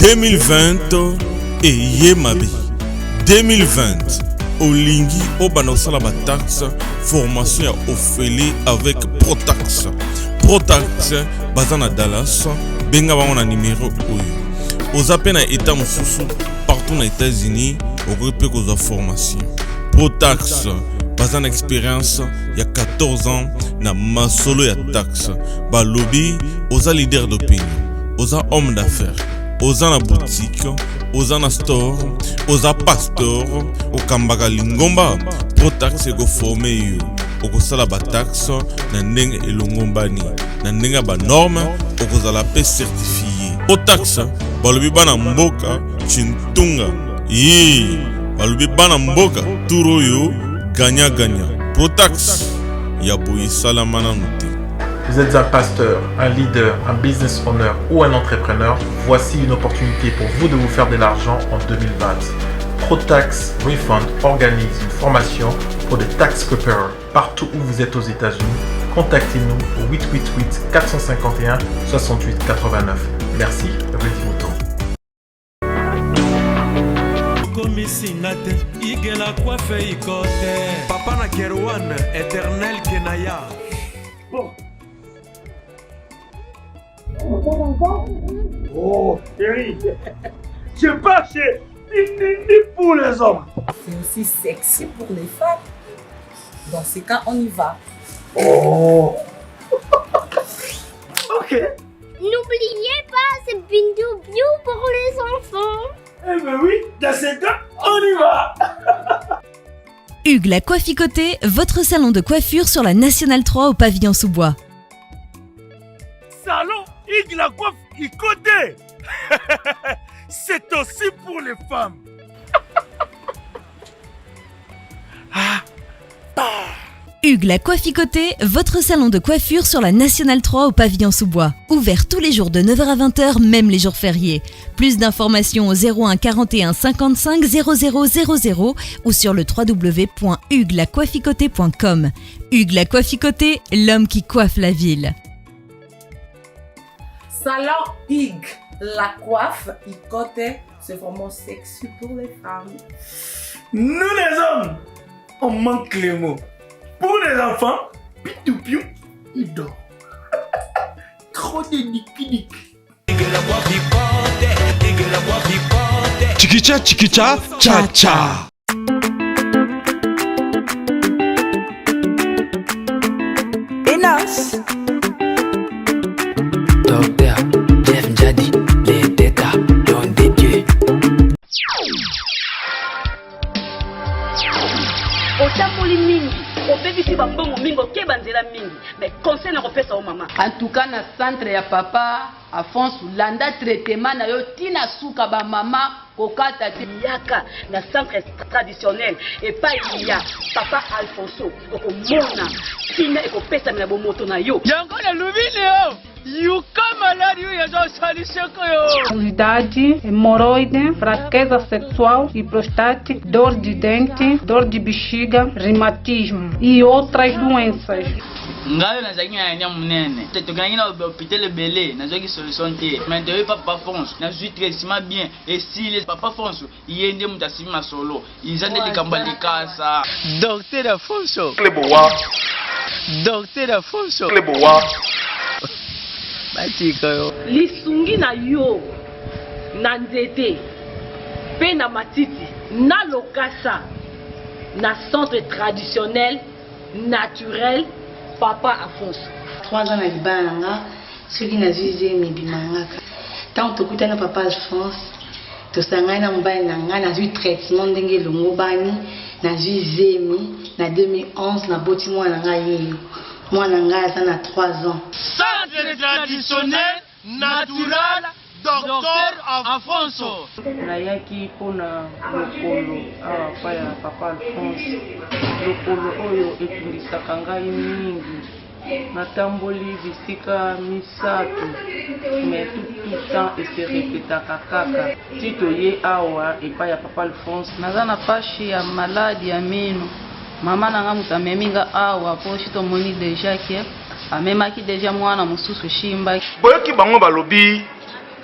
2020 et Mabi 2020 Olingi Obanosala Batax formation ya Ophélie avec Protax Bazana Dallas benga bango na numéro oyo ozape na état mosusu partout na États-Unis okope koza formation Protax bazana expérience ya 14 ans na masolo ya taxe balobi oza leader d'opinion oza homme d'affaires oza na boutique oza na store oza pasteur okambaka lingomba Protax eko forme yo okosala bataxe na ndenge elongombani na ndenge ba norme okozala pe certifié Protax balobi bana mboka chintunga balobi bana mboka turo yo gagna Protax ya boye salamana noté. Vous êtes un pasteur, un leader, un business owner ou un entrepreneur, voici une opportunité pour vous de vous faire de l'argent en 2020. Protax Refund organise une formation pour des tax preparers partout où vous êtes aux États-Unis. Contactez-nous au 888 451 68 89. Merci, Rudy Mouton. Papa na Kerwan, éternel Kenaya. Bon. Oh, chérie, je pas chez ni pour les hommes. C'est aussi sexy pour les femmes. Dans ces cas, on y va. Oh. Ok. N'oubliez pas, c'est Bindou Biou pour les enfants. Eh ben oui, dans ces cas, on y va. Hugues la Coifficoté, votre salon de coiffure sur la Nationale 3 au pavillon sous-bois. Salon Hugues la Coifficoté. C'est aussi pour les femmes. Hugues la Coifficoté, votre salon de coiffure sur la Nationale 3 au pavillon sous-bois. Ouvert tous les jours de 9h à 20h, même les jours fériés. Plus d'informations au 01 41 55 00 00 ou sur le www.huguelacoifficoté.com. Hugues la Coifficoté, l'homme qui coiffe la ville. Salon Hugues la Coifficoté, c'est vraiment sexy pour les femmes. Nous les hommes, on manque les mots. Pour les enfants, pitou-piou, il dort. Trop de nick-nick. Chikicha, chikicha, cha cha. Enos. Docteur Jeff Njadi, les détas, don des dieux. En tout cas, na centre ya papa Alphonse landa traitement na yo tina suka ba mama kokata yaka na centre traditionnel et pas il y a papa Alphonse okomona tina ekopesa na bomoto na yo yango na lubile yo yuka malari yo yazo saliseko yo obesidade, hemorroide, fraqueza sexual e prostática, dor de dente, dor de bexiga, reumatismo e outras doenças. ngayo nazaki na nya munene tokangi na hôpital belé nazaki solution te mais de papa France nazwi traitement bien et si papa France yende mutasi masolo izande likamba likasa docteur Alfonso Kleboa. docteur Alfonso Kleboa. batika yo lisungi na yo na nzete pe na matiti na lokasa na centre traditionnel naturel papa Alphonse 3 ans na libala nanga soki nazwi zemi bimangaka ntango tokutana papa Alphonse tosangani na mobali na nga nazwi traitement ndenge elongo bani nazwi zemi na 2011 naboti mwana nga yeyo mwana nga aza na 3 ans. Centre traditionnel natural docteur Alphonse. nayaki mpona lokolo awa pa ya papa Alphonse lokolo oyo etungisaka ngai mingi natamboli bisika misato mais tout temps eserepetaka kaka ti toye awa epai ya papa Alphonse naza na pashi ya maladi ya mino mama nanga moto amemi nga awa mpo si tomoni deja ke amemaki deja mwana mosusu shimba boyoki bango balobi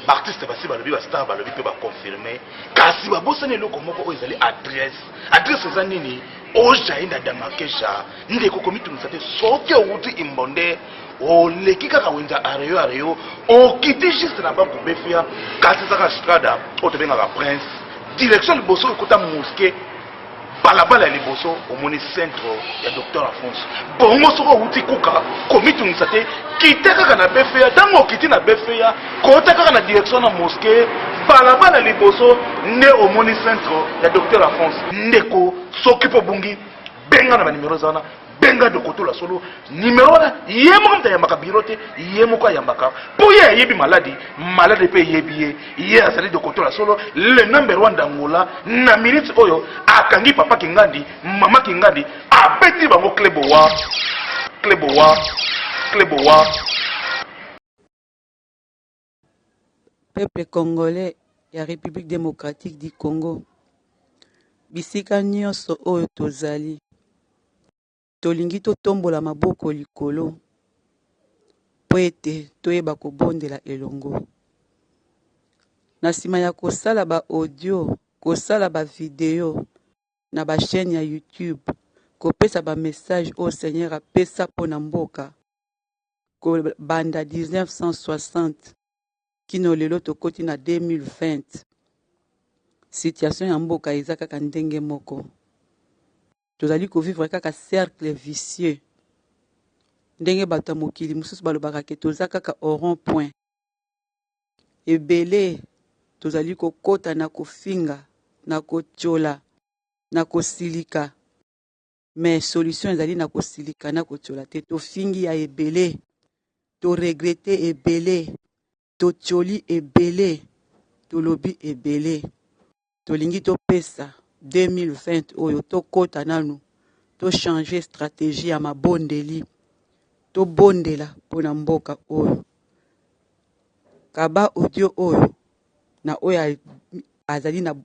artiste basi balobi ba star balobi pe ba confirmer kasi ba bosani eloko moko oyo ezali adresse eza nini ojainda damakesha ndeko komitunisa te soki outi imbonde oleki kaka wenza areyo okiti juste na banko befia kasi ezaka strada oyo tobengaka prince direction liboso ekota mosquée balabala ya liboso omoni centre ya docteur Alphonse bongo soko outi kuka komitungisa te kite kaka na befeya ntango okiti na befeya kota kaka na direction na mosquée balabala ya liboso nde omoni centre ya docteur Alphonse ndeko soki mpo bungi benga na banimero za wana benga dokotola solo nimero wana ye moko mta yambaka biro te ye moko ayambaka mpo ye ayebi maladi mpe yebi ye azali dokotola solo le number 1 d'Angola na minute oyo akangi papa kingandi mama kingandi abeti bango klebowa peuple congolais ya République démocratique du Congo bisika nyonso oyo tozali tolingi totombola maboko likolo po ete toyeba kobondela elongo na nsima ya kosala ba audio kosala ba video na ba chaîne ya YouTube kopesa ba message au Seigneur apesa pona mboka ko banda 1960 kino lelo tokoti na 2020 situation ya mboka eza kaka ndenge moko tozali kovivre kaka cercle vicieux ndenge bato ya mokili mosusu balobaka ke toza kaka au rond point ebele tozali kokota na kofinga na kotiola na kosilika mais solution ezali na kosilika na kotiola te tofingi ya ebele toregrete ebele totioli ebele tolobi ebele tolingi topesa 2020 oyo tokota nanu to changer stratégie ya mabondeli to bondela pona mboka oyo kaba audio oyo na oyo azali na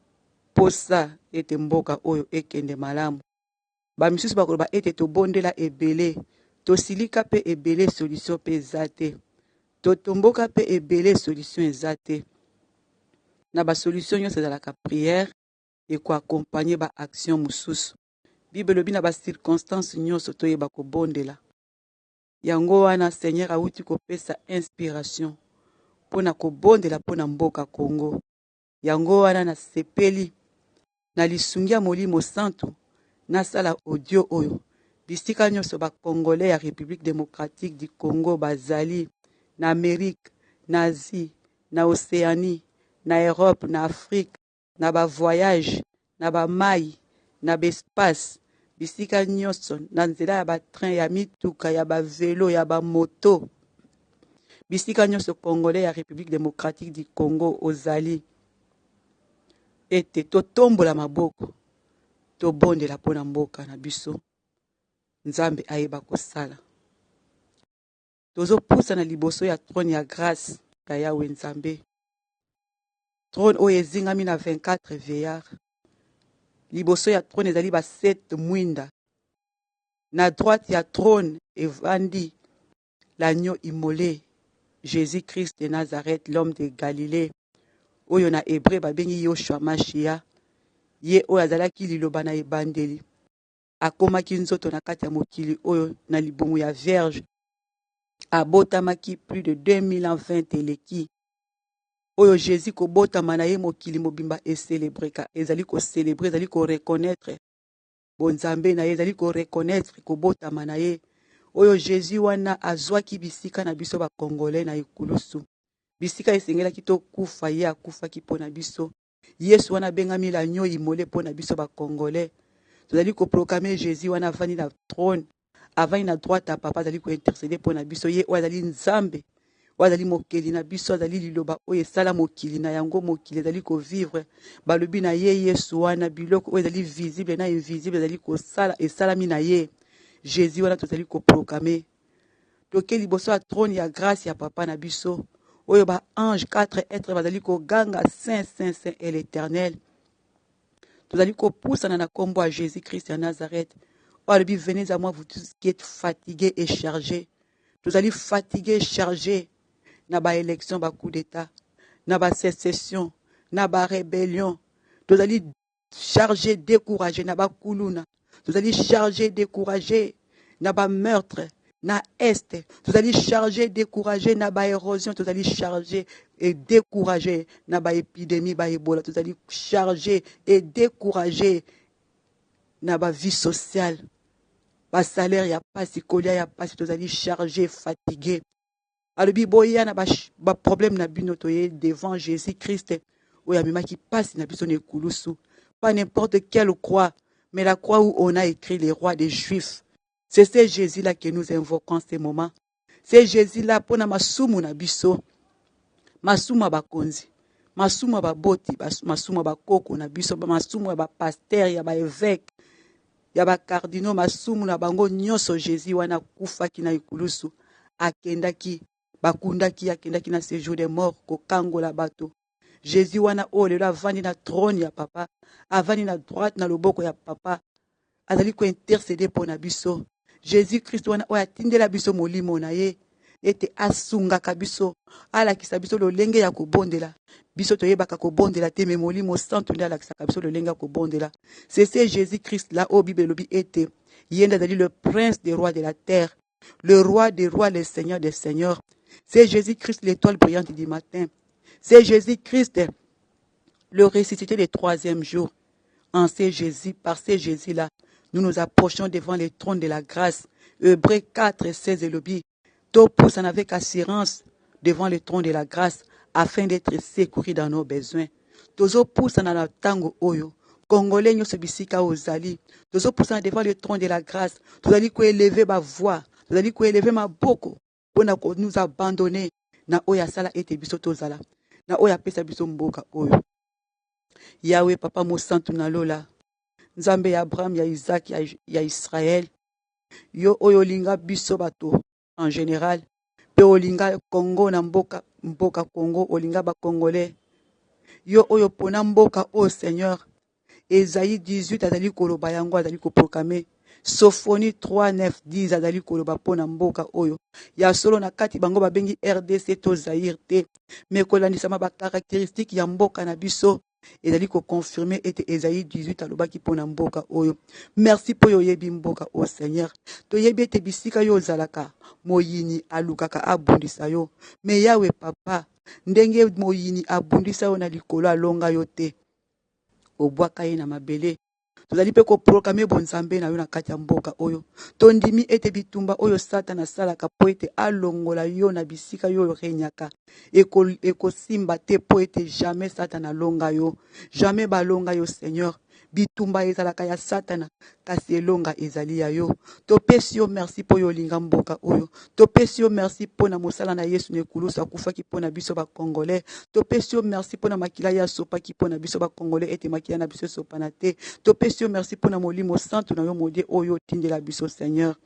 posa ete mboka oyo ekende malamu ba misusu bakoloba ete tobondela ebele tosilika pe ebele solution pe ezate totomboka pe ebele solution ezate na ba solution nyonso ezalaka prière et ko accompagner ba action mususu bible lobi na ba circonstances nyonso toyeba kobondela yango wana Seigneur auti kopesa inspiration pona kobondela pona mboka Congo yango wana na sepeli na lisungia molimo santo na sala audio oyo bisika nyonso ba Congolais ya République démocratique du Congo bazali na Amérique na Asie na Océanie na Europe na Afrique na ba voyage na ba mai na ba espace bisika nyonso na nzela ya ba train ya mituka ya ba vélo ya ba moto bisika nyonso Congolais ya République démocratique du Congo ozali ete totombola maboko tobondela pona mboka na biso nzambe ayeba kosala tozopusa na liboso ya trône ya grâce ya Yawe nzambe trône oyo ezingami na 24 veillard liboso ya trône ezali ba 7 mwinda na droite ya trône evandi l'agneau immolé Jésus Christ de Nazareth l'homme de Galilée oyo na hébreu babengi Yoshua Mashia ye oyo azalaki liloba na ebandeli akomaki nzoto na kati ya mokili oyo na libumu ya vierge abotamaki plus de 2020 eleki oyo Jésus kobotama na ye mokili mobimba eselebreka ezali ko célébrer ezali ko reconnaître bonzambe na ye ezali ko reconnaître kobotama na ye oyo Jésus wana azwaki bisika na biso ba Congolais na ekulusu bisika esengelaki to kufa ye akufaki pona biso Yesu wana bengami l'agneau immolé pona biso ba Congolais tozali ko proclamer Jésus wana avandi na trône avandi na droite ya papa azali ko intercéder pona biso ye oyo azali nzambe wazali mokili na biso azali liloba oyo esala mokili na yango mokili ezali ko vivre balobi na ye Yesu wana biloko oyo ezali visible na invisible ezali ko sala esalami na ye Jésus wana tozali ko proclamer toke liboso ya trône ya grâce ya papa na biso oyo ba ange 4 êtres bazali ko ganga saint saint saint et l'éternel tozali ko poussana na kombo ya Jésus Christ ya Nazareth alobi venez à moi vous tous qui êtes fatigués et chargés tozali fatigués chargés na ba élection ba coup d'état na ba sécession, na ba rébellion. Tozali chargé, découragé, na ba kuluna. Tozali chargé, découragé, na ba meurtre, na est. Tozali chargé, découragé, na ba érosion. Tozali chargé et découragé, na ba épidémie, ba Ebola. Tozali chargé et découragé, na ba vie sociale. Ba salaire ya pasi, kolia ya pasi. Tozali chargé, fatigué. Alobi boya na ba problème na bino toye devant Jésus-Christ. Oya mima qui passe na biso ne kulusu. Pas n'importe quelle croix, mais la croix où on a écrit les rois des Juifs. C'est ce Jésus-là que nous invoquons en ce moment. C'est Jésus-là pour na masumu na biso. Masumu ba konzi. Masumu ba boti, masumu ba koko na biso, masumu ba pasteur, ya ba évêque, ya ba cardinaux, masumu na bango nyonso Jésus wana kufa ki na ikulusu. Akendaki, bakundaki, akendaki na séjour des morts, kokangola bato. Jésus wana o lelo avandi na trône ya papa, avandi na droite na loboko ya papa, azali ko intercéder pour na biso. Jésus Christ wana o atindela biso molimo na ye, ete asungaka biso, alakisa biso lolenge ya kobondela. Biso toyebaka kobondela te me molimo santo nde alakisaka biso lolenge ya kobondela. C'est Jésus Christ là au Bible lobi ete yenda dali le prince des rois de la terre, le roi des rois, le seigneur des seigneurs. C'est Jésus-Christ, l'étoile brillante du matin. C'est Jésus-Christ, le ressuscité le troisième jour. En ce Jésus, par ce Jésus-là, nous nous approchons devant le trône de la grâce. Hébreux 4, 16 et lobby. Tout pousse avec assurance devant le trône de la grâce afin d'être secouru dans nos besoins. Tozo pousse dans la tango oyo. Congolais nous bisika ozali. Tozo pousse devant le trône de la grâce. Tozali ko élever ma voix. Tozali ko élever ma boko. Pour nous abandonner. Na oya sala ete biso tozala. Na oya pesa biso mboka oyo. Yahweh papa mo santu na lola. Nzambe ya Abraham, ya Isaac, ya Israël. Yo oyo linga biso bato en général. Pe olinga Congo na mboka Congo, olinga ba Congolais. Yo oyo pona mboka o Seigneur. Esaïe 18 azali koloba yango azali ko proclamer. Sophonie 3, 9, 10 azali koloba pona mboka oyo. Ya solo na kati bango babengi RDC to Zaire te. Me kolandisama ba caractéristique ya mboka na biso. Ezali ko confirmer ete Esaïe 18 alobaki pona mboka oyo. Merci po yo yebi mboka o Seigneur. To yebi ete bisika yo zalaka. Moyini alukaka abundisa yo. Me Yahweh papa, ndenge moyini abundisa yo na likolo alonga yo te. Obwaka ye na mabele. Tozali pe ko proclamer bonzambe na yo na kati ya mboka oyo. Tondimi ete bitumba oyo Satana salaka po ete alongola yo na bisika yo renyaka. Eko simba te po ete jamais Satana longa yo. Jamais balonga yo Seigneur. Bitumba ezalaka ya Satana kasi elonga ezali ya yo. Topesi yo merci po yo linga mboka oyo. Topesi yo merci po na mosala na Yesu ne kulusa kufaki po na biso ba Congolais. Topesi yo merci po na makila ya sopa ki po na biso ba Congolais ete makila na biso sopa na te. Topesi yo merci po na molimo santo na yo modie oyo tindela biso Seigneur.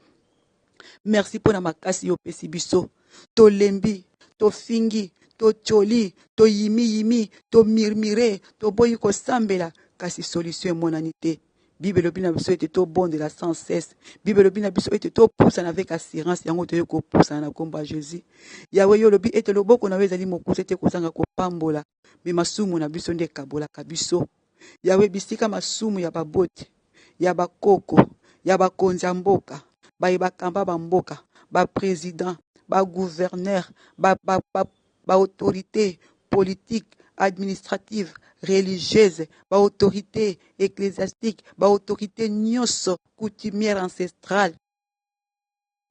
Merci po na makasi yo pesi biso. To lembi, to fingi, to choli, to yimi, to mirmire, to boyi ko sambela. Kasi solution monanité. Bible bina biso ete to bondela sans cesse. Bible bina biso ete to pousse avec assurance yango to ko pousse na komba Jésus. Yahweh yo lobi ete loboko na wezali mokusa ete kozanga ko pambola. Me masumu na biso nde kabola kabiso. Yahweh bisika masumu ya baboti, ya bakoko, ya bakonzi mboka, ba bakamba ba mboka, ba président, ba gouverneur, ba autorité politique, administrative, religieuse, ba autorité ecclésiastique, ba autorité nyonso coutumière ancestrale.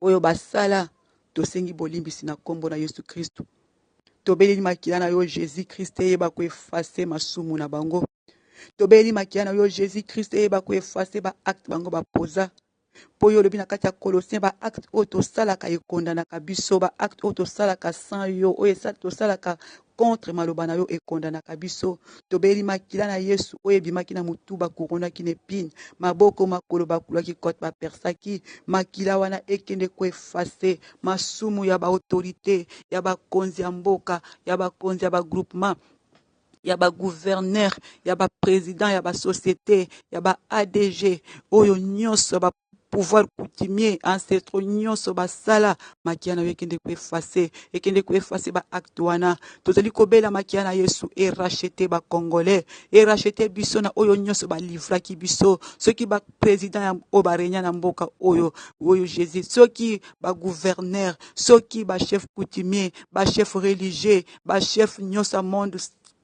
Oyo basala tosengi bolimbisi na kombo na Yesu Kristo. Tobeli makila na yo Jésus Christ yeba ko effacer masumu na bango. Tobeli makila na yo Jésus Christ yeba ko effacer ba acte bango ba posa. Po yo lobi na kati ya Colossiens ba acte oto salaka ekondanaka biso ba acte oto salaka sans yo oyo to salaka contre maloba na yo ekondanaka biso. Tobeli makila na Yesu oyo bimaki na mutu ba corona ki nepine maboko makolo bakulaki kote ba persaki makila wana ekende ko effacer masumu ya ba autorité ya ba konzi ya mboka ya ba konzi ya ba groupement ya ba gouverneur ya ba président ya ba société ya ba ADG oyo nyonso ba pouvoir coutumier ancêtre nyonso basala makia na yo ekende koefface ba acte wana tozali kobela makia na Yesu racheter ba congolais racheter biso na oyo nyonso balivraki biso soki ba président ya o barenya na mboka oyo Jésus soki ba gouverneur soki ba chef coutumier ba chef religieux ba chef nyonso monde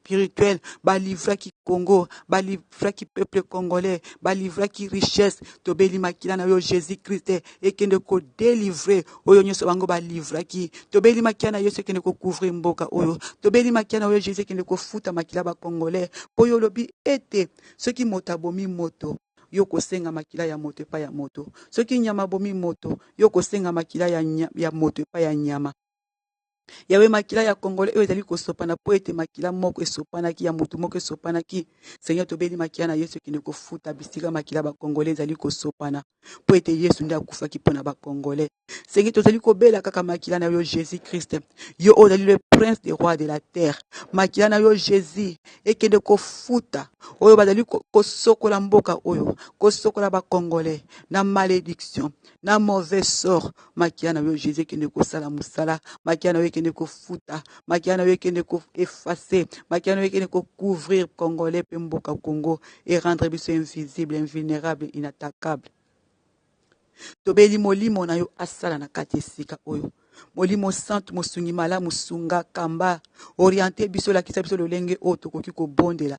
spirituel, balivraki Congo, balivraki peuple congolais, balivraki richesse, tobeli makila na yo Jésus Christ, et kende ko délivrer, oyo nyoso bango balivraki, tobeli makila na yo se kende ko couvrir mboka oyo, tobeli makila na yo Jésus kende ko futa makila ba congolais, oyo lobi ete, ceux qui motabomi moto, yo kosenga makila ya moto pa ya moto, ceux qui nyama bomi moto, yo kosenga makila ya moto pa ya nyama. Yawe makila ya congolais ezali kosopana po ete makila moko esopanaki ya mutu moko esopanaki Seigneur tobeli makila na Yesu kine kofuta bisika makila ba congolais ezali kosopana po ete Yesu nda akufaki pona ba congolais Seigneur tozali kobela kaka makila na yo Jésus Christ yo ozali le prince des rois de la terre makila na yo Jésus ekende kofuta oyo bazali kosokola mboka oyo kosokola ba congolais na malédiction na mauvais sort makila na yo Jésus kende kosala musala makila na yo kende kofuta makila na yo kende ko effacer makila na yo kende ko couvrir congolais pe mboka Congo et rendre biso invisible invulnérable inattaquable tobeli molimo na yo asala na kati esika oyo molimo santo mosungi mala musunga kamba orienter biso la kisa biso lolenge o tokoki ko bondela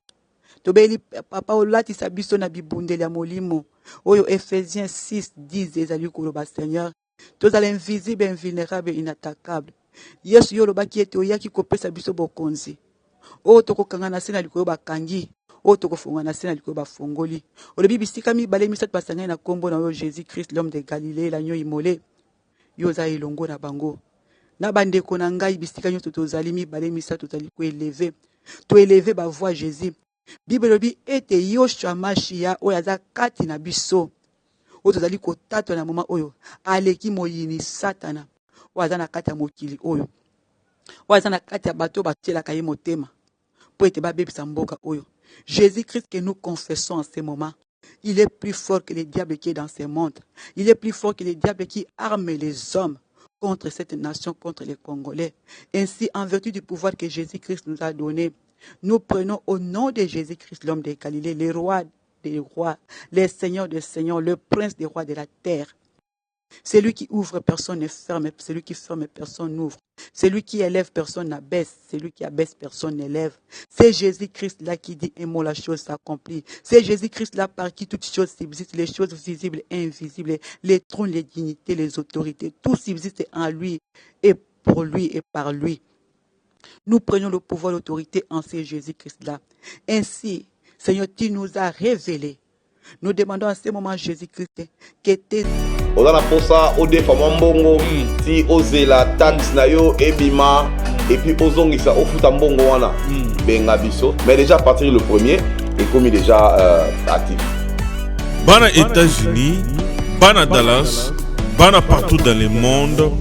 tobeli papa olatisa biso na bibundeli ya molimo oyo Ephésiens 6:10 ezali koloba Seigneur tozala invisible invulnérable inattaquable Yesu yo lobaki ete oyaki kopesa biso bokonzi o tokokanga na sena likolo bakangi o tokofunga na sena likolo bafongoli olobi bisika mibale misatu basangani na kombo na yo Jésus Christ l'homme de Galilée la nyo imole yo za elongo na bango na bandeko na ngai bisika nyonso tozali mibale misatu tozali ko élever ba voix Jésus Bible lobi ete Yoshua Mashia oyo aza kati na biso o tozali kotatwa na moma oyo aleki moyini satana oyo na kati ya mokili oyo oyo na kati ya bato batielaka ye motema po ete babebisa mboka oyo Jésus Christ que nous confessons en ce moment il est plus fort que le diable qui est dans ce monde il est plus fort que le diable qui arme les hommes contre cette nation, contre les Congolais. Ainsi, en vertu du pouvoir que Jésus-Christ nous a donné, nous prenons au nom de Jésus-Christ, l'homme de Galilée, les rois des rois, les seigneurs des seigneurs, le prince des rois de la terre. Celui qui ouvre, personne ne ferme. Celui qui ferme, personne n'ouvre. Celui qui élève, personne n'abaisse. Celui qui abaisse, personne n'élève. C'est Jésus-Christ-là qui dit un mot, la chose s'accomplit. C'est Jésus-Christ-là par qui toutes choses subsistent, les choses visibles et invisibles, les trônes, les dignités, les autorités. Tout subsiste en lui et pour lui et par lui. Nous prenons le pouvoir, l'autorité en ce Jésus-Christ-là. Ainsi, Seigneur, tu nous as révélé. Nous demandons à ce moment Jésus-Christ que tes... Oza na posa odefa mbongo ti ozela taxe na yo ebima et puis ozongisa ofuta mbongo wana benga biso mais déjà à partir le premier est commis déjà actif. Bana États-Unis, bana Dallas, bana partout dans le monde,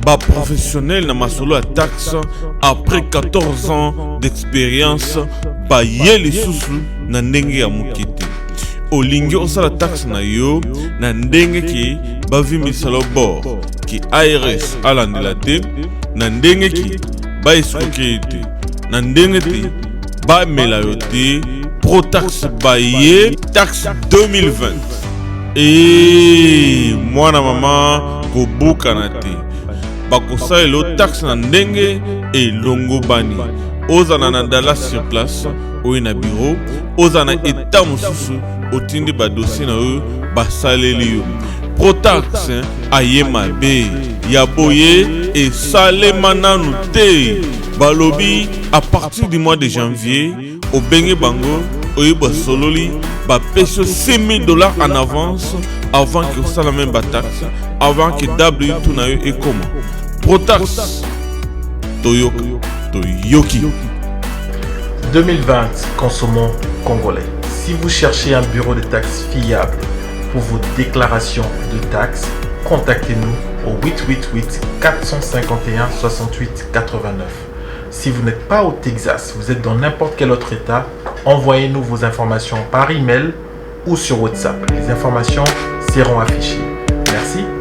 ba professionnel na masolo à taxe après 14 ans d'expérience ba yeli susu na ndenge ya mukiti. Olingi osala taxe na yo na ndenge ki bavimisa lo bord ki ARS alandela te na ndenge ki ba escroquer te na ndenge te ba mela yo te pro taxe ba ye taxe 2020 et mwana mama kobuka na te bakosa elo taxe na ndenge elongo bani ozana na Dallas sur place oyo na bureau ozana état mosusu otindi ba dossier na eux basaleli yo Protax ayema be ya boye et salema nanu te balobi à partir du mois de janvier au bengi bango oyiba sololi ba peso $6,000 en avance avant que ça la même taxe avant que W tout na yo et comment Protax Toyoki 2020, consommons congolais. Si vous cherchez un bureau de taxes fiable pour vos déclarations de taxes, contactez-nous au 888 451 68 89. Si vous n'êtes pas au Texas, vous êtes dans n'importe quel autre état, envoyez-nous vos informations par email ou sur WhatsApp. Les informations seront affichées.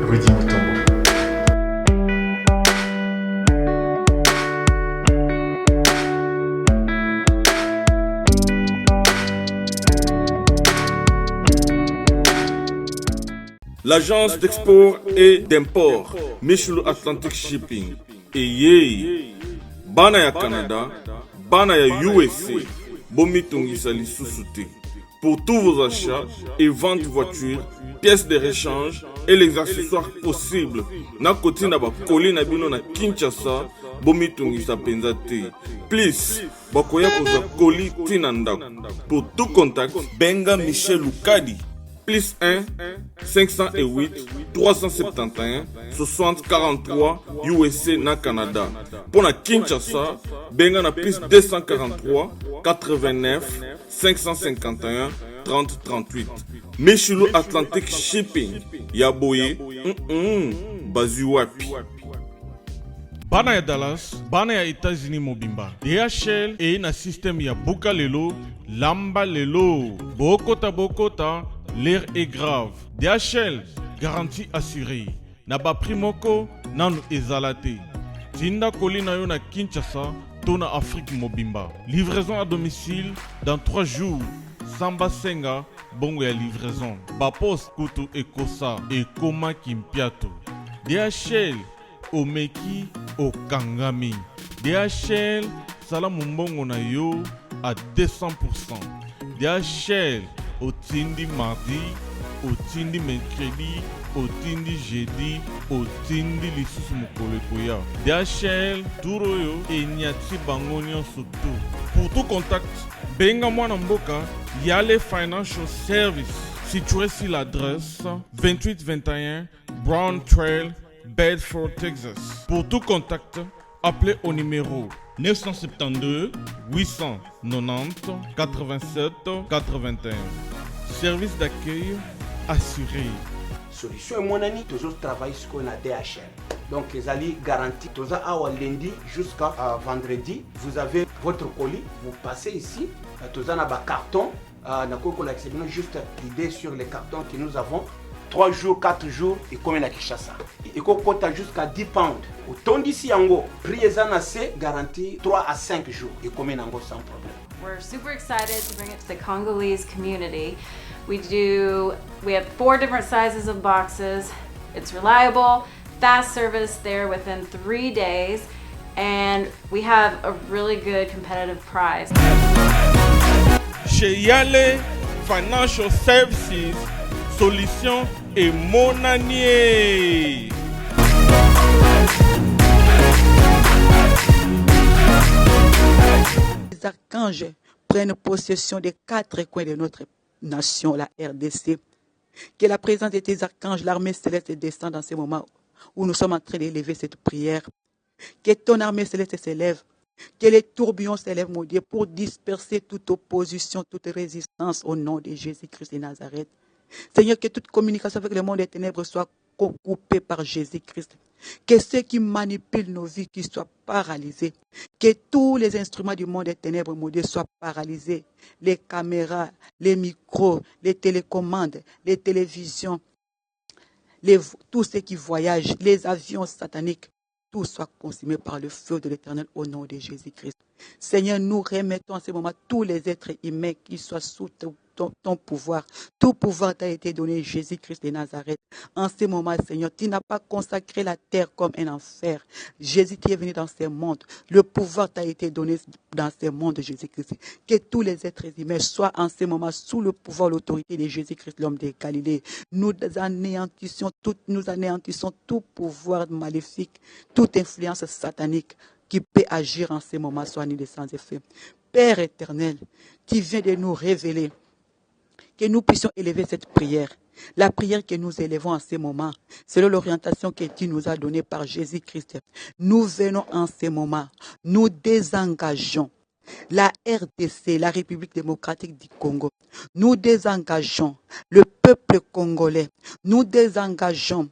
Rudy Mutombo. L'agence d'export et d'import Michelo Atlantic Shipping et bana ya Canada, bana ya USA, bomitungisa lisusu te. Pour tous vos achats et ventes de voitures, pièces de rechange et les accessoires possibles. Na koti na ba koli na bino na Kinshasa, bomitungisa penza te. Please, bakoya koza koli tina ndako. Pour tout contact, benga Michel Lukadi. Plus 1 508 371 60 43 USA na Canada. Pour la Kinshasa, benga na plus 243 89 551 30 38. Michelo Atlantic Shipping. Yaboye, bazu wapi. Bana ya Dallas, bana ya États-Unis mobimba. DHL et na système ya buka lelo, lamba lelo. Bokota, l'air est grave. DHL, garantie assurée. Naba primoko, nanu ezalate. Tinda kolina yo na Kinshasa, tona Afrique mobimba. Livraison à domicile dans 3 jours. Samba Senga, bongo ya livraison. Bapos kutu ekosa, ekoma kimpiato. DHL, omeki okangami. DHL, salamu mbongo na yo à 200%. DHL, otindi mardi, otindi mercredi, otindi jeudi, otindi lisusu mokolo ekoya. DHL, turoyo enyati bango nyonso tu. Pour tout contact, benga mwana mboka Yale Financial Service, situé sur l'adresse 2821 Brown Trail, Bedford, Texas. Pour tout contact, appelez au numéro 972 890 87 81. Service d'accueil assuré. Solution et mon ami, toujours travaille sur qu'on a DHL. Donc, les alliés garantis, tous à lundi jusqu'à vendredi, vous avez votre colis, vous passez ici, tous en a carton, juste l'idée sur les cartons que nous avons. 3 jours, 4 jours, et comme la Kinshasa. Et qu'on compte jusqu'à 10 pounds. Autant d'ici en haut, prix assez garanti 3 à 5 jours, et comme en haut sans problème. We're super excited to bring it to the Congolese community. We have 4 different sizes of boxes. It's reliable, fast service there within 3 days, and we have a really good competitive price. Chez Yale Financial Services, solution et monanier. Les archanges prennent possession des 4 coins de notre nation, la RDC. Que la présence de tes archanges, l'armée céleste descende dans ces moments où nous sommes en train d'élever cette prière. Que ton armée céleste s'élève. Que les tourbillons s'élèvent, mon Dieu, pour disperser toute opposition, toute résistance au nom de Jésus-Christ de Nazareth. Seigneur, que toute communication avec le monde des ténèbres soit coupée par Jésus-Christ. Que ceux qui manipulent nos vies qui soient paralysés. Que tous les instruments du monde des ténèbres, mon Dieu, soient paralysés. Les caméras, les micros, les télécommandes, les télévisions, tous ceux qui voyagent, les avions sataniques, tout soit consumé par le feu de l'Éternel au nom de Jésus-Christ. Seigneur, nous remettons en ce moment tous les êtres humains qui soient sous ton pouvoir. Tout pouvoir t'a été donné, Jésus-Christ de Nazareth. En ce moment, Seigneur, tu n'as pas consacré la terre comme un enfer. Jésus, tu es venu dans ce monde. Le pouvoir t'a été donné dans ce monde, Jésus-Christ. Que tous les êtres humains soient en ce moment sous le pouvoir, l'autorité de Jésus-Christ, l'homme de Galilée. Nous anéantissons tout pouvoir maléfique, toute influence satanique qui peut agir en ce moment, soit annulé sans effet. Père éternel, tu viens de nous révéler que nous puissions élever cette prière. La prière que nous élevons en ce moment, selon l'orientation que tu nous as donnée par Jésus-Christ. Nous venons en ce moment, nous désengageons la RDC, la République démocratique du Congo. Nous désengageons le peuple congolais. Nous désengageons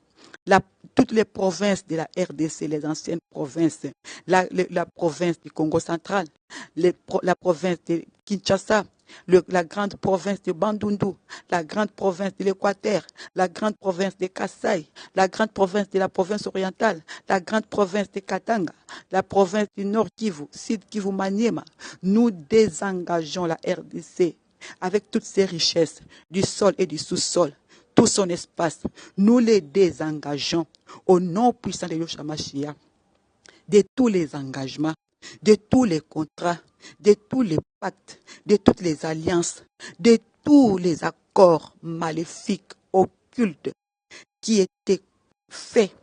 toutes les provinces de la RDC, les anciennes provinces, la province du Congo central, la province de Kinshasa, la grande province de Bandundu, la grande province de l'Équateur, la grande province de Kasaï, la grande province de la province orientale, la grande province de Katanga, la province du Nord Kivu, Sud Kivu, Maniema. Nous désengageons la RDC avec toutes ses richesses du sol et du sous-sol, tout son espace. Nous les désengageons au nom puissant de Yoshua Mashiach, de tous les engagements, de tous les contrats, de tous les pactes, de toutes les alliances, de tous les accords maléfiques, occultes, qui étaient faits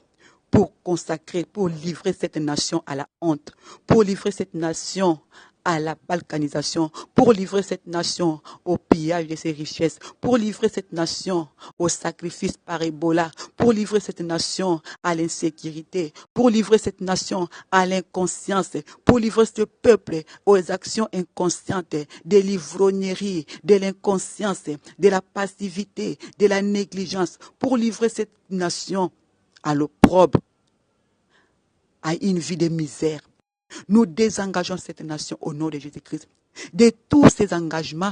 pour consacrer, pour livrer cette nation à la honte, pour livrer cette nation à la balkanisation, pour livrer cette nation au pillage de ses richesses, pour livrer cette nation au sacrifice par Ebola, pour livrer cette nation à l'insécurité, pour livrer cette nation à l'inconscience, pour livrer ce peuple aux actions inconscientes, de l'ivrognerie, de l'inconscience, de la passivité, de la négligence, pour livrer cette nation à l'opprobre, à une vie de misère. Nous désengageons cette nation au nom de Jésus-Christ de tous ces engagements,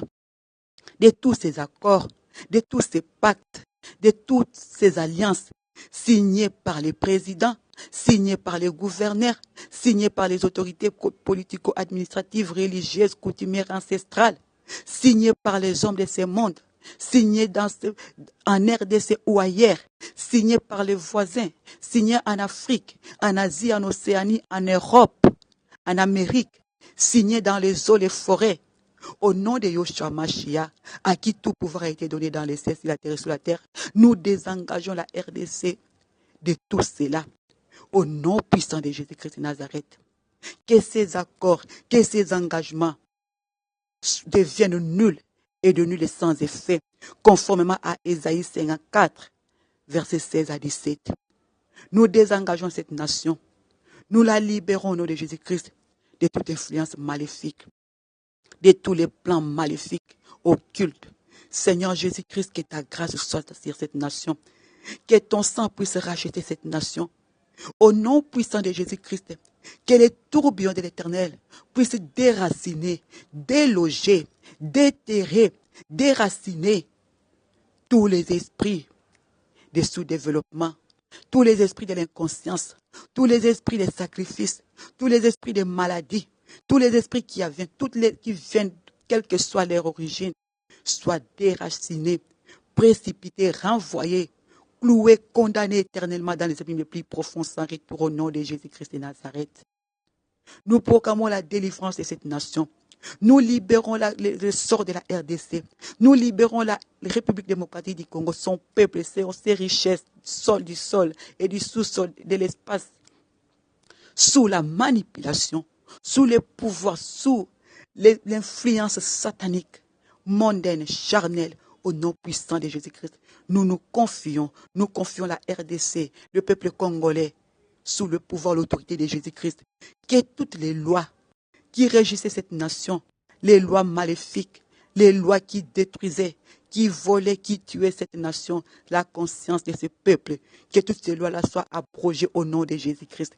de tous ces accords, de tous ces pactes, de toutes ces alliances signées par les présidents, signées par les gouverneurs, signées par les autorités politico-administratives, religieuses, coutumières, ancestrales, signées par les hommes de ce monde, signées en RDC ou ailleurs, signées par les voisins, signées en Afrique, en Asie, en Océanie, en Europe, en Amérique, signé dans les eaux, les forêts, au nom de Yoshua Mashiach, à qui tout pouvoir a été donné dans les cieux, sur la terre et sur la terre, nous désengageons la RDC de tout cela, au nom puissant de Jésus-Christ de Nazareth. Que ces accords, que ces engagements deviennent nuls et de nul et sans effet, conformément à Ésaïe 54, versets 16 à 17. Nous désengageons cette nation, nous la libérons au nom de Jésus-Christ de toute influence maléfique, de tous les plans maléfiques, occultes. Seigneur Jésus-Christ, que ta grâce soit sur cette nation, que ton sang puisse racheter cette nation. Au nom puissant de Jésus-Christ, que les tourbillons de l'Éternel puissent déraciner, déloger, déterrer, déraciner tous les esprits de sous-développement, tous les esprits de l'inconscience, tous les esprits de sacrifice, tous les esprits de maladie, tous les esprits qui viennent, quelle que soit leur origine, soient déracinés, précipités, renvoyés, cloués, condamnés éternellement dans les abîmes les plus profonds sans retour au nom de Jésus-Christ de Nazareth. Nous proclamons la délivrance de cette nation. Nous libérons le sort de la RDC. Nous libérons la République démocratique du Congo, son peuple, ses richesses, du sol et du sous-sol, de l'espace, sous la manipulation, sous le pouvoir, sous l'influence satanique, mondaine, charnelle, au nom puissant de Jésus-Christ. Nous confions la RDC, le peuple congolais, sous le pouvoir, l'autorité de Jésus-Christ. Que toutes les lois qui régissaient cette nation, les lois maléfiques, les lois qui détruisaient, qui volaient, qui tuaient cette nation, la conscience de ce peuple, que toutes ces lois-là soient abrogées au nom de Jésus-Christ.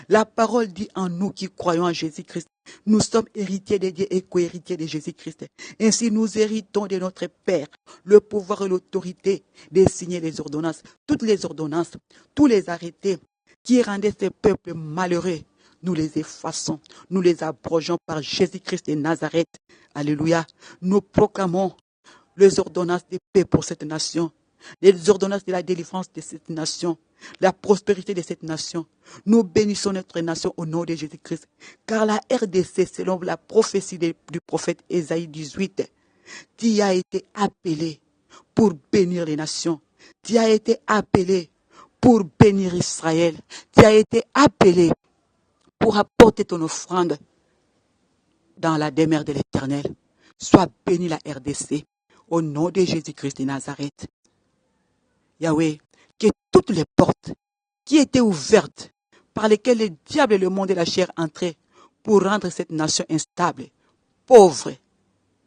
La parole dit en nous qui croyons en Jésus-Christ, nous sommes héritiers de Dieu et co-héritiers de Jésus-Christ. Ainsi, nous héritons de notre Père le pouvoir et l'autorité de signer les ordonnances, toutes les ordonnances, tous les arrêtés qui rendaient ce peuple malheureux. Nous les effaçons, nous les abrogeons par Jésus-Christ de Nazareth. Alléluia. Nous proclamons les ordonnances de paix pour cette nation, les ordonnances de la délivrance de cette nation, la prospérité de cette nation. Nous bénissons notre nation au nom de Jésus-Christ. Car la RDC, selon la prophétie du prophète Ésaïe 18, tu as été appelé pour bénir les nations. Tu as été appelé pour bénir Israël. Tu as été appelé pour apporter ton offrande dans la demeure de l'Éternel. Sois béni la RDC, au nom de Jésus-Christ de Nazareth. Yahweh, que toutes les portes qui étaient ouvertes, par lesquelles le diable et le monde et la chair entraient pour rendre cette nation instable, pauvre,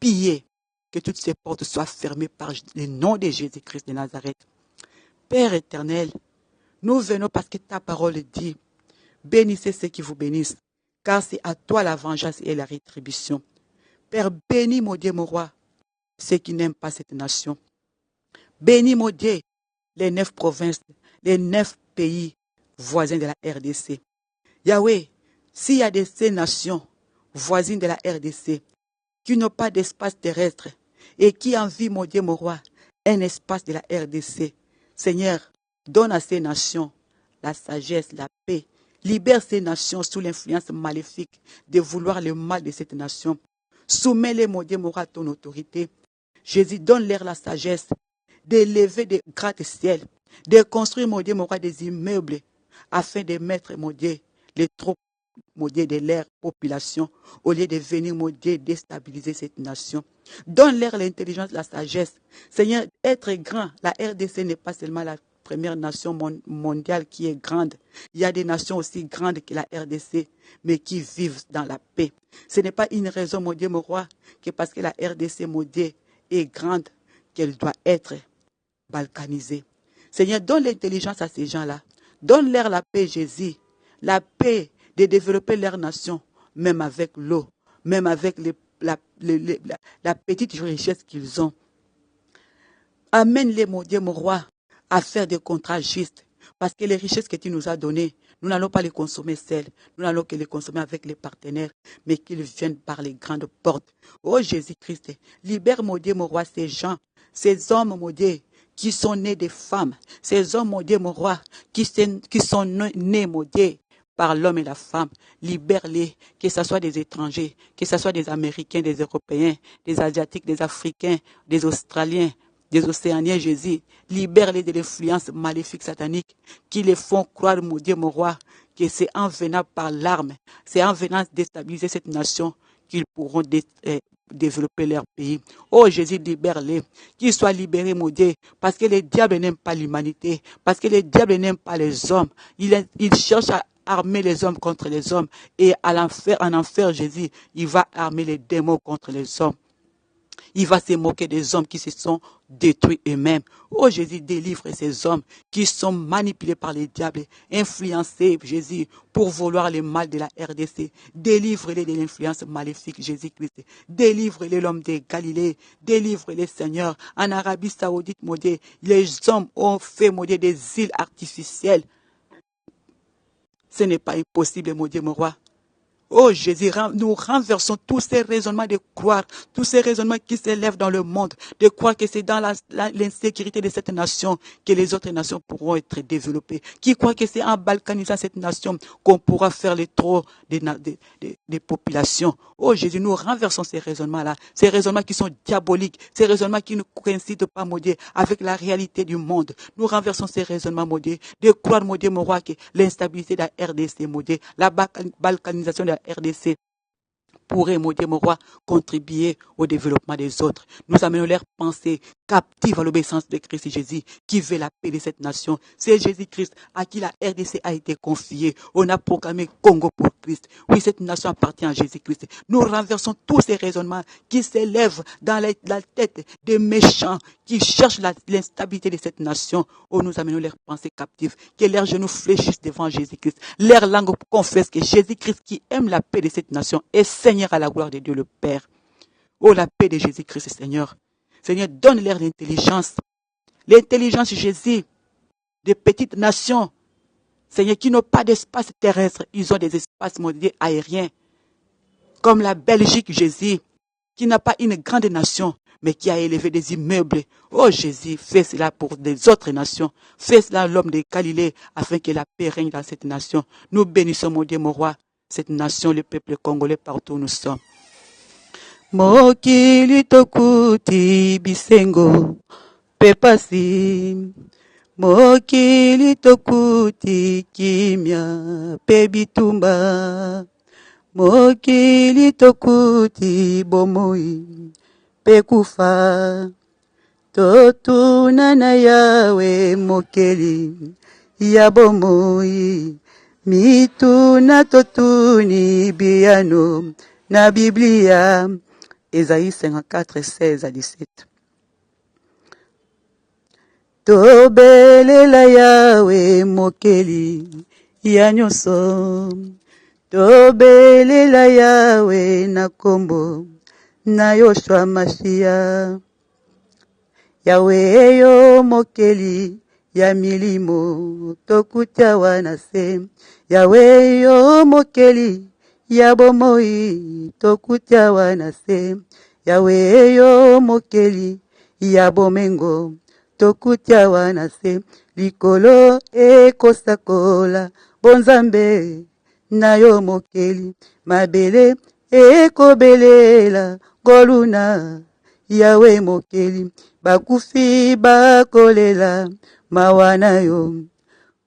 pillée, que toutes ces portes soient fermées par le nom de Jésus-Christ de Nazareth. Père éternel, nous venons parce que ta parole dit, bénissez ceux qui vous bénissent, car c'est à toi la vengeance et la rétribution. Père, bénis mon Dieu, mon roi, ceux qui n'aiment pas cette nation. Bénis, mon Dieu, les 9 provinces, les 9 pays voisins de la RDC. Yahweh, s'il y a ces nations voisines de la RDC qui n'ont pas d'espace terrestre et qui envient, mon Dieu, mon roi, un espace de la RDC, Seigneur, donne à ces nations la sagesse, la paix. Libère ces nations sous l'influence maléfique de vouloir le mal de cette nation. Soumets-les, mon Dieu, mon roi, à ton autorité. Jésus, donne-leur la sagesse d'élever des gratte-ciel, de construire, mon Dieu, mon roi, des immeubles afin de mettre, mon Dieu, les troupes, mon Dieu, de leur population, au lieu de venir, mon Dieu, déstabiliser cette nation. Donne-leur l'intelligence, la sagesse. Seigneur, être grand, la RDC n'est pas seulement la première nation mondiale qui est grande. Il y a des nations aussi grandes que la RDC, mais qui vivent dans la paix. Ce n'est pas une raison, mon Dieu, mon roi, que parce que la RDC, mon Dieu, est grande, qu'elle doit être balkanisée. Seigneur, donne l'intelligence à ces gens-là. Donne-leur la paix, Jésus. La paix de développer leur nation, même avec l'eau, même avec la petite richesse qu'ils ont. Amène-les, mon Dieu, mon roi, à faire des contrats justes. Parce que les richesses que tu nous as données, nous n'allons pas les consommer seuls. Nous n'allons que les consommer avec les partenaires, mais qu'ils viennent par les grandes portes. Oh Jésus-Christ, libère, mon Dieu, mon roi, ces gens, ces hommes, mon Dieu, qui sont nés des femmes. Ces hommes, mon Dieu, mon roi, qui sont nés, mon Dieu, par l'homme et la femme. Libère-les, que ce soit des étrangers, que ce soit des Américains, des Européens, des Asiatiques, des Africains, des Australiens, des Océaniens, Jésus. Libère-les de l'influence maléfique satanique qui les font croire, mon Dieu, mon roi, que c'est en venant par l'arme, c'est en venant déstabiliser cette nation qu'ils pourront développer leur pays. Oh Jésus, libère-les, qu'ils soient libérés, mon Dieu, parce que les diables n'aiment pas l'humanité, parce que les diables n'aiment pas les hommes. Ils cherchent à armer les hommes contre les hommes, et en enfer, Jésus, il va armer les démons contre les hommes. Il va se moquer des hommes qui se sont détruits eux-mêmes. Oh Jésus, délivre ces hommes qui sont manipulés par les diables, influencés, Jésus, pour vouloir le mal de la RDC. Délivre-les de l'influence maléfique, Jésus-Christ. Délivre-les, l'homme de Galilée. Délivre-les, Seigneur. En Arabie Saoudite, mon Dieu, les hommes ont fait, mon Dieu, des îles artificielles. Ce n'est pas impossible, mon Dieu, mon roi. Oh Jésus, nous renversons tous ces raisonnements de croire, tous ces raisonnements qui s'élèvent dans le monde, de croire que c'est dans l'insécurité de cette nation que les autres nations pourront être développées, qui croient que c'est en balkanisant cette nation qu'on pourra faire le trop des populations. Oh Jésus, nous renversons ces raisonnements-là, ces raisonnements qui sont diaboliques, ces raisonnements qui ne coïncident pas, mon Dieu, avec la réalité du monde. Nous renversons ces raisonnements, mon Dieu, de croire, mon Dieu, mon roi, que l'instabilité de la RDC, mon Dieu, la balkanisation de la RDC pourrait, mon Dieu, mon roi, contribuer au développement des autres. Nous amenons leurs pensées captives à l'obéissance de Christ Jésus, qui veut la paix de cette nation. C'est Jésus-Christ à qui la RDC a été confiée. On a proclamé Congo pour Christ. Oui, cette nation appartient à Jésus-Christ. Nous renversons tous ces raisonnements qui s'élèvent dans la tête des méchants qui cherchent l'instabilité de cette nation. Oh, nous amenons leurs pensées captives, que leurs genoux fléchissent devant Jésus-Christ. Leur langue confesse que Jésus-Christ, qui aime la paix de cette nation, est Seigneur à la gloire de Dieu le Père. Oh, la paix de Jésus-Christ, Seigneur. Seigneur, donne-leur l'intelligence. L'intelligence, Jésus, des petites nations, Seigneur, qui n'ont pas d'espace terrestre. Ils ont des espaces, mon Dieu, aériens. Comme la Belgique, Jésus, qui n'a pas une grande nation, mais qui a élevé des immeubles. Oh Jésus, fais cela pour des autres nations. Fais cela l'homme de Galilée, afin que la paix règne dans cette nation. Nous bénissons, mon Dieu, mon roi, cette nation, le peuple congolais, partout où nous sommes. Mokili tokuti bisengo pepasi, mokili tokuti kimia pebitumba, mokili tokuti bomoi pekufa, totuna na yawe mokeli ya bomoi, mituna totuni biano na Biblia. Ésaïe 54, 16 à 17. Tobelela yawe mokeli ya nyonso, tobelela yawe na kombo na Yoshua Mashia. Yawe yo mokeli ya milimo tokutya wanase. Yawe yo mokeli ya bomoi tokutya wanase. Yawe yo mokeli ya bomengo tokutya wanase. Likolo ekosakola bonzambe na yo mokeli. Mabele ekobelela goluna Yawe mokeli. Bakufi bakolela mawana yo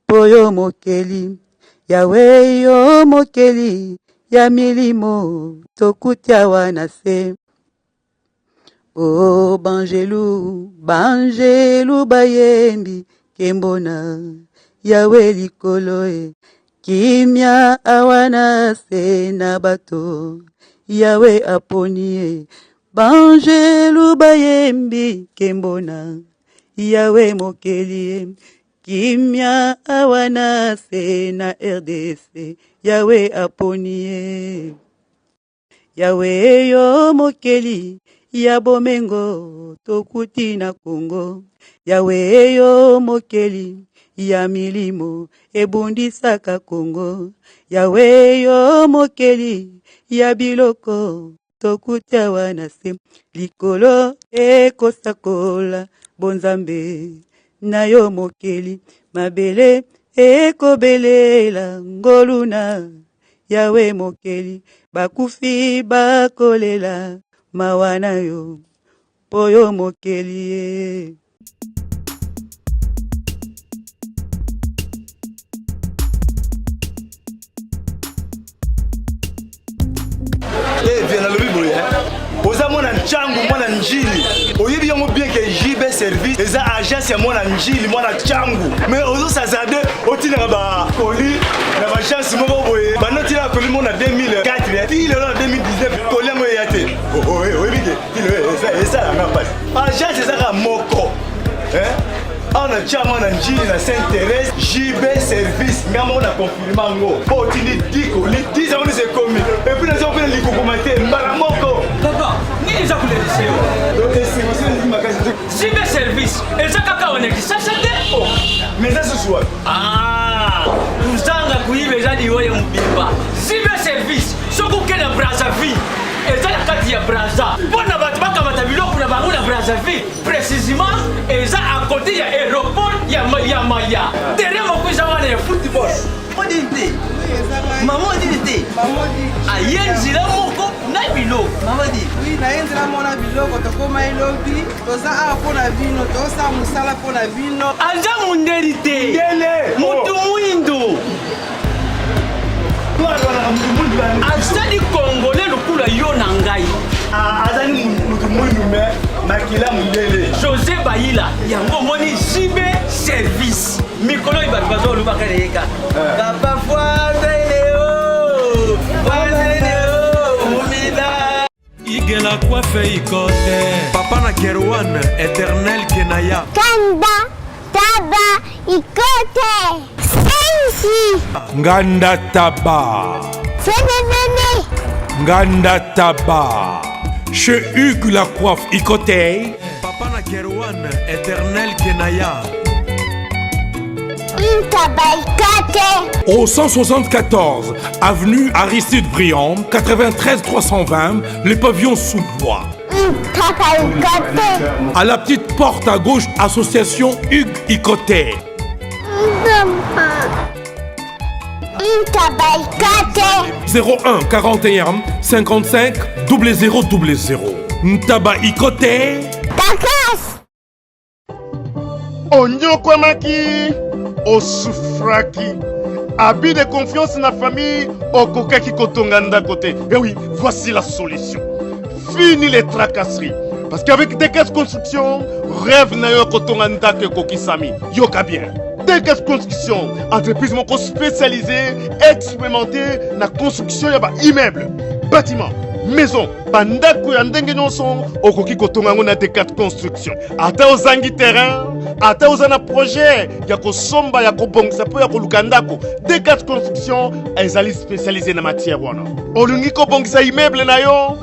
poyo mokeli. Yawe yo mokeli ya milimo tokutya wanase. O banjelu banjelu bayembi kembona Yawe likolo kimya awanase na bato Yawe aponi banjelu bayembi kembona Yawe mokeli kimya awanase na RDC Yawe aponi. Yawe yo mokeli ya bomengo tokuti na Kongo. Yawe yo mokeli ya milimo ebundisaka Kongo. Yawe yo mokeli ya biloko tokutya wanase. Likolo ekosakola bonzambe na yo mokeli. Mabele ekobelela ngoluna Yawe mokeli. Bakufi bakolela mawana yo poyo mokeli. Viens le bible oza mwana nchangu mwana njili oyebi yango bien que JB service eza agence ya mwana njili mwana nchangu mais ozo sazade otinaka ba koli na ba chance moko boye banotina na koli mona 2004 ti lelo na 2019 koli yango ya te oyebi ke ti lelo eza la ngapasi agence ezaka moko on a déjà mon njili na Saint-Thérèse JB service ngamo na confirmer ngo po tindi diko li 10 ans c'est commis et puis les gens les kokomate mbala moko papa ni za kuleliseo donc c'est aussi magasin JB service eza kaka wana kisasate mais ça se soit uzanga kuibe zadi woye mbimba JB service soko kena Brazzaville eza na kati ya Brazza bona batu bakamata biloko na bango na Brazzaville précisément eza à côté ya aéroport ya Maya derrière mokuza wana ya football modinte maman dit ayenzila moko na biloko maman dit oui nayenzila mona biloko tokoma elobi toza a pona bino tosa musala pona bino anja munderite ngele mutu mwindo azali congolais lokula yo na ngai azali mutu mwindu me makila mundele José Bayila yango moni JB service mikolo ibatu bazolubaka leka papa foideleo mumila igela coiffe ikote papa na Kerwan éternel kenaya Kanda taba ikote Sensi Nganda taba Fenenene Nganda taba chez Hugues la coiffe ikote papa na Kerwan éternel kenaya Au 174 avenue Aristide Briand 93 320 le pavillon sous bois. À la petite porte à gauche association Hugues Ikoté. 01 41 55 0000 Ntaba Ikoté. Onyokwamaki osufraki abus de confiance na famille okokaki kotonga ndako te. Eh oui, voici la solution. Fini les tracasseries. Parce qu'avec Dekes Construction, rêve na yo kotonga ndako ekokisami. Yoka bien. Dekes Construction, entreprise moko spécialisée, expérimentée na construction ya ba immeuble, bâtiment, maison, bandako ya ndenge nyonso okoki kotonga ngo na Dekes Construction. Ata ozangi terrain, ata oza na projet ya kosomba ya kobongisa po ya koluka ndako, Dekes Construction ezali spécialisé na matière wana. Olingi kobongisa immeuble na yo,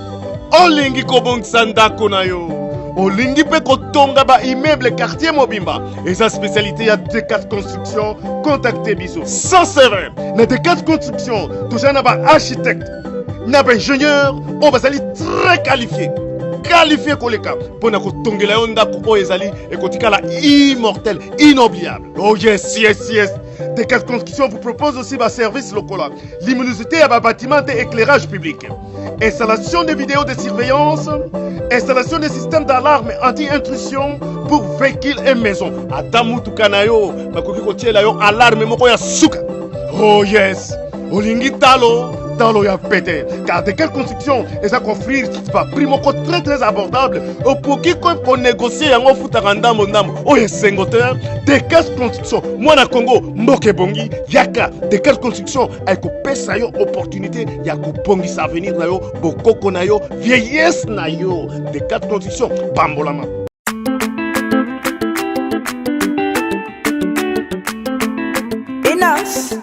olingi kobongisa ndako na yo, olingi pe kotonga ba immeuble quartier mobimba, eza spécialité ya D4 construction, contactez biso. Sans serveur, na D4 construction, toujours na ba architecte, na ba ingénieur, on va aller très qualifié koleka pona kotongela yo ndako oyo ezali ekotikala immortel, inoubliable. Oh yes. D4 Construction vous propose aussi ma service local, luminosité à bâtiment et éclairage public, installation de vidéos de surveillance, installation de systèmes d'alarme anti-intrusion pour véhicules et maisons. Adamu tukanayo bakoki kotiela yo alarme moko ya suka. Oh yes, olingi talo ya pété, car D4 Construction eza offrir pas prix moko très abordable au poki ko négocier yango futaka ndambo oyo sengoteur. D4 Construction mwana Congo mboke bongi yaka. D4 Construction ay ko pesa yo opportunité ya ko bongisa avenir na yo, bokoko na yo, vieillesse na yo. D4 Construction bambolama. Enas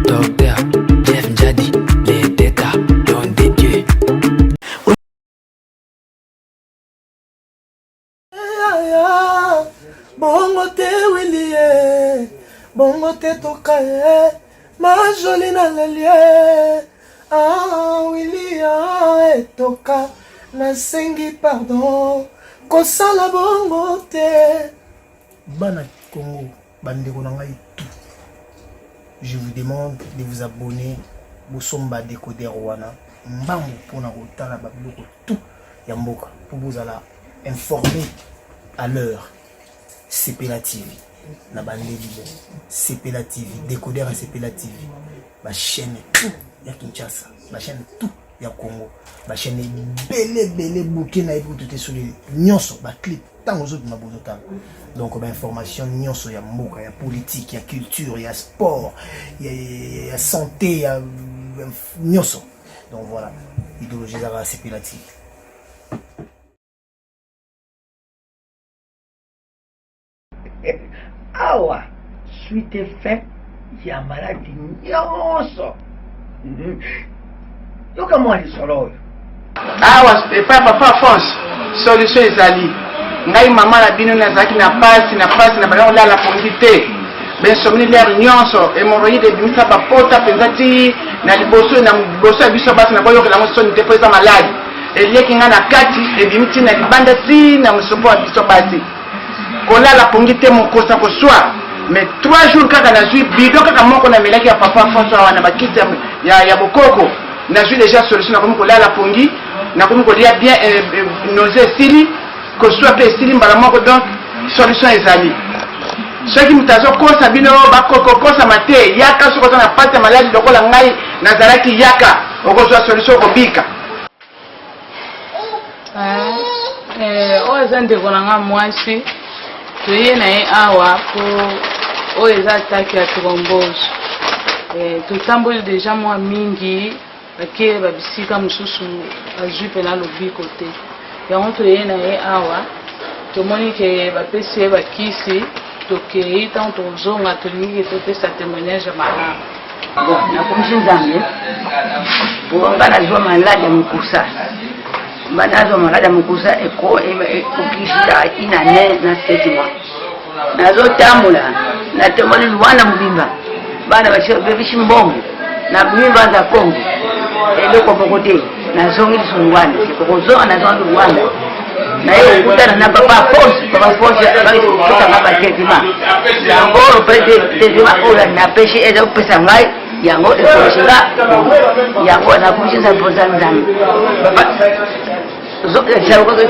Docteur Jeff Njadi, les déca, don des dieux. Bongo te Willie, bongo te tokaye, ma jolie na lelie. Ah Willie toka, na sengi pardon, kosala bongo te. Bana Congo, bandeko na ngai tout. Je vous demande de vous abonner au Somba Décodeur Wana. Mbambo pour na kotala ba biloko tout ya mboka pour vous aller informer à l'heure. CPLA TV na bandeli CPLA TV Décodeur CPLA TV, ma chaîne tout ya Kinshasa, ma chaîne tout ya Congo, ma chaîne belé bouquin na tout est sur les nyonso ba clip tant aux autres na bozotala. Donc ba information nyonso ya mboka, ya politique, ya culture, ya sport, ya santé, ya nyonso. Donc voilà, idéologie za CPLA TV. Awa suite fait ya maladi nyonso yoka mwali solo awa epa papa Alphonse solution ezali ngai mama na bino nazalaki na pasi na bana olala pongi te bensomni l'air nyonso hémorroïde ebimisa bapota mpenza ti na liboso ya biso basi na boyokela ngo soni te po eza maladi elieki ngai na kati ebimi ti na libanda ti na mosopo ya biso basi kolala pongi te mokosa koswa mais 3 jours kaka nazwi bido kaka moko na melaki ya papa Alphonse wana bakiti ya bokoko nazwi déjà solution nakomi kolala pongi nakomi kolia bien nausée esili koswa mpe esili mbala moko. Donc solution ezali soki moto azokosa bino bakokokosama te yaka soki oza na pasi ya maladi lokola ngai nazalaki yaka okozwa solution okobika. Oyo eza ndeko na nga mwasi toye na ye awa po oyo eza ataki ya thrombose. Totamboli deja mwa mingi ake babisika mosusu azwi mpena lobiko te, yango toye na ye awa tomoni ke bapesi ye bakisi tokei ntango tozonga tolingi ke topesa témoignage ya malamu. nakomisi nzambe po nga nazwa maladi ya mokusa nazwa maladi ya mokusa ekokisila ina ne na 7 mois nazotambola natomoni luwana mobimba bana bebisi mbongo na mimba za Kongo eloko moko te nazongi liso Rwanda kokozonga nazonga Rwanda naye okutana na papa Alphonse bakitanga batraitement yango traitement oyo napesi eza kopesa ngai yango ekosinga yango nakomisa mpoza nzambe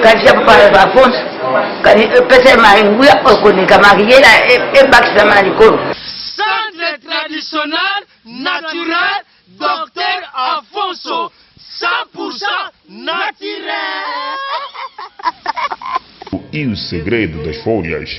kasi ya papa Alphonse kani epesa maringuya okoneka makiyela ebakisama na likolo. Centre traditionnel naturel Docteur Alfonso 100% naturel. E o segredo das folhas